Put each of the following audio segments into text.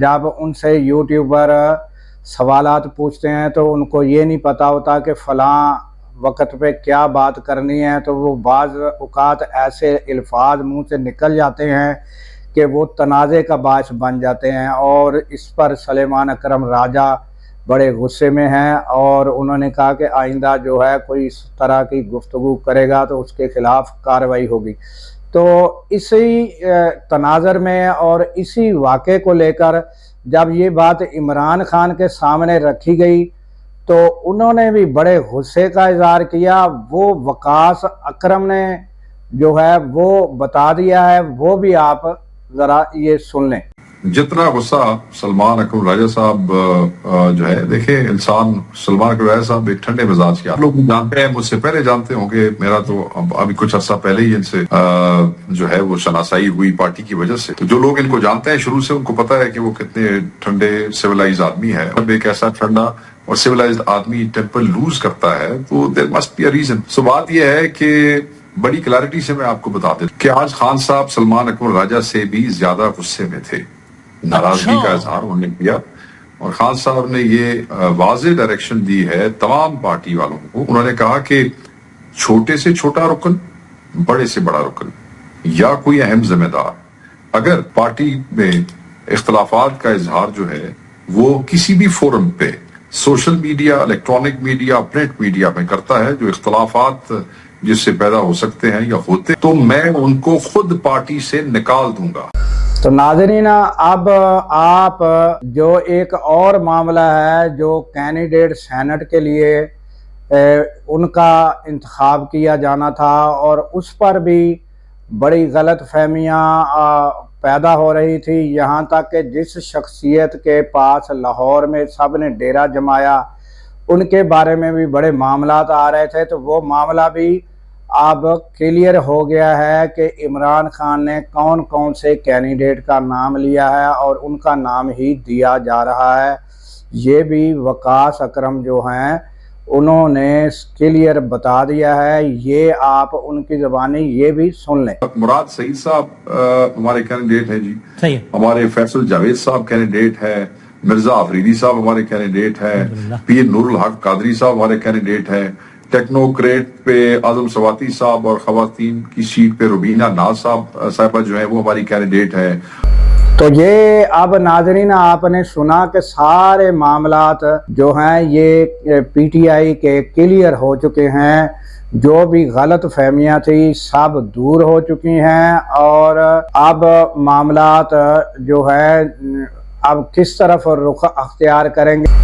جب ان سے یوٹیوبر سوالات پوچھتے ہیں تو ان کو یہ نہیں پتہ ہوتا کہ فلاں وقت پہ کیا بات کرنی ہے، تو وہ بعض اوقات ایسے الفاظ منہ سے نکل جاتے ہیں کہ وہ تنازع کا باعث بن جاتے ہیں، اور اس پر سلیمان اکرم راجہ بڑے غصے میں ہیں، اور انہوں نے کہا کہ آئندہ جو ہے کوئی اس طرح کی گفتگو کرے گا تو اس کے خلاف کارروائی ہوگی۔ تو اسی تناظر میں اور اسی واقعے کو لے کر جب یہ بات عمران خان کے سامنے رکھی گئی تو انہوں نے بھی بڑے غصے کا اظہار کیا۔ وہ وقاص اکرم نے جو ہے وہ بتا دیا ہے، وہ بھی آپ ذرا یہ سن لیں۔ جتنا غصہ سلمان اکرم راجہ صاحب جو ہے، دیکھیں انسان سلمان اکرم راجہ صاحب ایک ٹھنڈے مزاج کے، آپ لوگ جانتے ہیں، مجھ سے پہلے جانتے ہوں گے، میرا تو ابھی کچھ عرصہ پہلے ہی ان سے جو ہے وہ شناسائی ہوئی پارٹی کی وجہ سے۔ تو جو لوگ ان کو جانتے ہیں شروع سے ان کو پتہ ہے کہ وہ کتنے ٹھنڈے سویلائز آدمی ہے۔ اب ایک ایسا ٹھنڈا اور سویلائزڈ آدمی ٹیمپر لوز کرتا ہے تو there must be a reason. So بات یہ ہے کہ بڑی کلیئرٹی سے میں آپ کو بتا دوں کہ آج خان صاحب سلمان اکرم راجہ سے بھی زیادہ غصے میں تھے، ناراضگی کا اظہار انہوں نے کیا، اور خان صاحب نے یہ واضح ڈائریکشن دی ہے تمام پارٹی والوں کو۔ انہوں نے کہا کہ چھوٹے سے چھوٹا رکن، بڑے سے بڑا رکن یا کوئی اہم ذمہ دار اگر پارٹی میں اختلافات کا اظہار جو ہے وہ کسی بھی فورم پہ، social media, electronic media, print media میں کرتا ہے، جو اختلافات جس سے پیدا ہو سکتے ہیں یا ہوتے، تو میں ان کو خود پارٹی سے نکال دوں گا۔ تو ناظرین، اب آپ جو ایک اور معاملہ ہے جو کینڈیڈیٹ سینٹ کے لیے ان کا انتخاب کیا جانا تھا، اور اس پر بھی بڑی غلط فہمیاں پیدا ہو رہی تھی، یہاں تک کہ جس شخصیت کے پاس لاہور میں سب نے ڈیرہ جمایا ان کے بارے میں بھی بڑے معاملات آ رہے تھے، تو وہ معاملہ بھی اب کلیئر ہو گیا ہے کہ عمران خان نے کون کون سے کینڈیڈیٹ کا نام لیا ہے اور ان کا نام ہی دیا جا رہا ہے۔ یہ بھی وقاص اکرم جو ہیں انہوں نے کلیئر بتا دیا ہے، یہ آپ ان کی زبانی یہ بھی سن لیں۔ مراد سعید صاحب ہمارے کینڈیڈیٹ ہیں جی، صحیح، ہمارے فیصل جاوید صاحب کینڈیڈیٹ ہے، مرزا آفریدی صاحب ہمارے کینڈیڈیٹ ہے، پیر نور الحق قادری صاحب ہمارے کینڈیڈیٹ ہیں، ٹیکنوکریٹ پہ اعظم سواتی صاحب اور خواتین کی سیٹ پہ روبینہ ناز صاحبہ جو ہیں وہ ہماری کینڈیڈیٹ ہے۔ تو یہ اب ناظرین آپ نے سنا کہ سارے معاملات جو ہیں یہ پی ٹی آئی کے کلیئر ہو چکے ہیں، جو بھی غلط فہمیاں تھی سب دور ہو چکی ہیں، اور اب معاملات جو ہے اب کس طرف رخ اختیار کریں گے،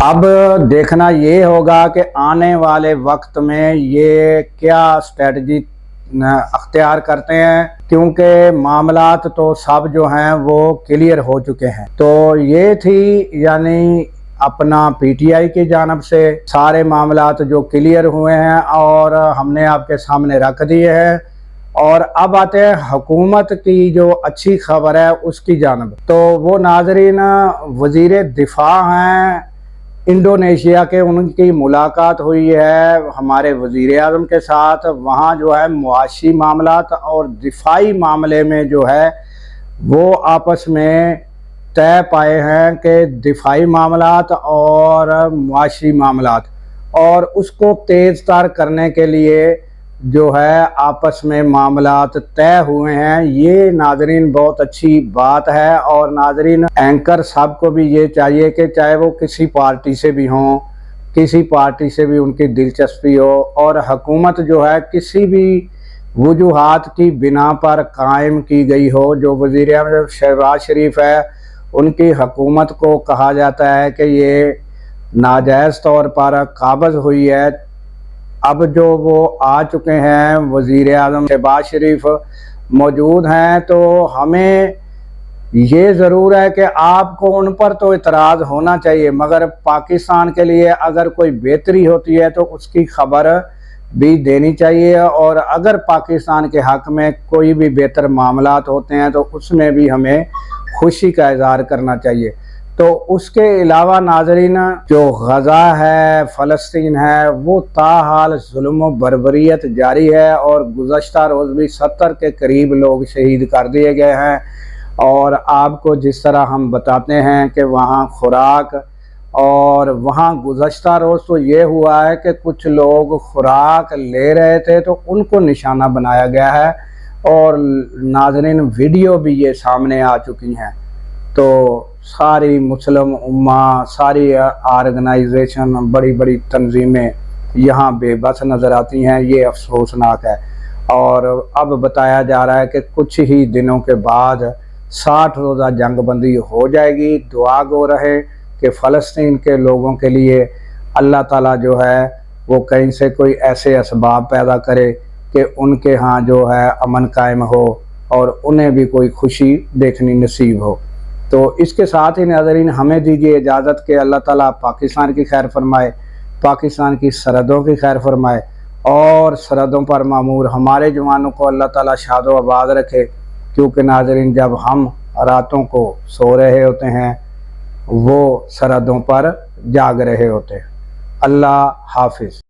اب دیکھنا یہ ہوگا کہ آنے والے وقت میں یہ کیا اسٹریٹجی اختیار کرتے ہیں، کیونکہ معاملات تو سب جو ہیں وہ کلیئر ہو چکے ہیں۔ تو یہ تھی یعنی اپنا پی ٹی آئی کی جانب سے سارے معاملات جو کلیئر ہوئے ہیں اور ہم نے آپ کے سامنے رکھ دیے ہیں، اور اب آتے ہیں حکومت کی جو اچھی خبر ہے اس کی جانب۔ تو وہ ناظرین وزیر دفاع ہیں انڈونیشیا کے، ان کی ملاقات ہوئی ہے ہمارے وزیر اعظم کے ساتھ، وہاں جو ہے معاشی معاملات اور دفاعی معاملے میں جو ہے وہ آپس میں طے پائے ہیں کہ دفاعی معاملات اور معاشی معاملات، اور اس کو تیز تر کرنے کے لیے جو ہے آپس میں معاملات طے ہوئے ہیں۔ یہ ناظرین بہت اچھی بات ہے، اور ناظرین اینکر صاحب کو بھی یہ چاہیے کہ چاہے وہ کسی پارٹی سے بھی ہوں، کسی پارٹی سے بھی ان کی دلچسپی ہو، اور حکومت جو ہے کسی بھی وجوہات کی بنا پر قائم کی گئی ہو، جو وزیر اعظم شہباز شریف ہے ان کی حکومت کو کہا جاتا ہے کہ یہ ناجائز طور پر قابض ہوئی ہے، اب جو وہ آ چکے ہیں وزیر اعظم شہباز شریف موجود ہیں، تو ہمیں یہ ضرور ہے کہ آپ کو ان پر تو اعتراض ہونا چاہیے، مگر پاکستان کے لیے اگر کوئی بہتری ہوتی ہے تو اس کی خبر بھی دینی چاہیے، اور اگر پاکستان کے حق میں کوئی بھی بہتر معاملات ہوتے ہیں تو اس میں بھی ہمیں خوشی کا اظہار کرنا چاہیے۔ تو اس کے علاوہ ناظرین جو غزہ ہے، فلسطین ہے، وہ تاحال ظلم و بربریت جاری ہے، اور گزشتہ روز بھی 70 کے قریب لوگ شہید کر دیے گئے ہیں، اور آپ کو جس طرح ہم بتاتے ہیں کہ وہاں خوراک، اور وہاں گزشتہ روز تو یہ ہوا ہے کہ کچھ لوگ خوراک لے رہے تھے تو ان کو نشانہ بنایا گیا ہے، اور ناظرین ویڈیو بھی یہ سامنے آ چکی ہیں۔ تو ساری مسلم امہ، ساری آرگنائزیشن، بڑی بڑی تنظیمیں یہاں بے بس نظر آتی ہیں، یہ افسوسناک ہے۔ اور اب بتایا جا رہا ہے کہ کچھ ہی دنوں کے بعد 60 روزہ جنگ بندی ہو جائے گی۔ دعا گو رہے کہ فلسطین کے لوگوں کے لیے اللہ تعالیٰ جو ہے وہ کہیں سے کوئی ایسے اسباب پیدا کرے کہ ان کے ہاں جو ہے امن قائم ہو اور انہیں بھی کوئی خوشی دیکھنی نصیب ہو۔ تو اس کے ساتھ ہی ناظرین ہمیں دیجیے اجازت کہ اللہ تعالیٰ پاکستان کی خیر فرمائے، پاکستان کی سرحدوں کی خیر فرمائے، اور سرحدوں پر معمور ہمارے جوانوں کو اللہ تعالیٰ شاد و آباد رکھے، کیونکہ ناظرین جب ہم راتوں کو سو رہے ہوتے ہیں وہ سرحدوں پر جاگ رہے ہوتے ہیں۔ اللہ حافظ۔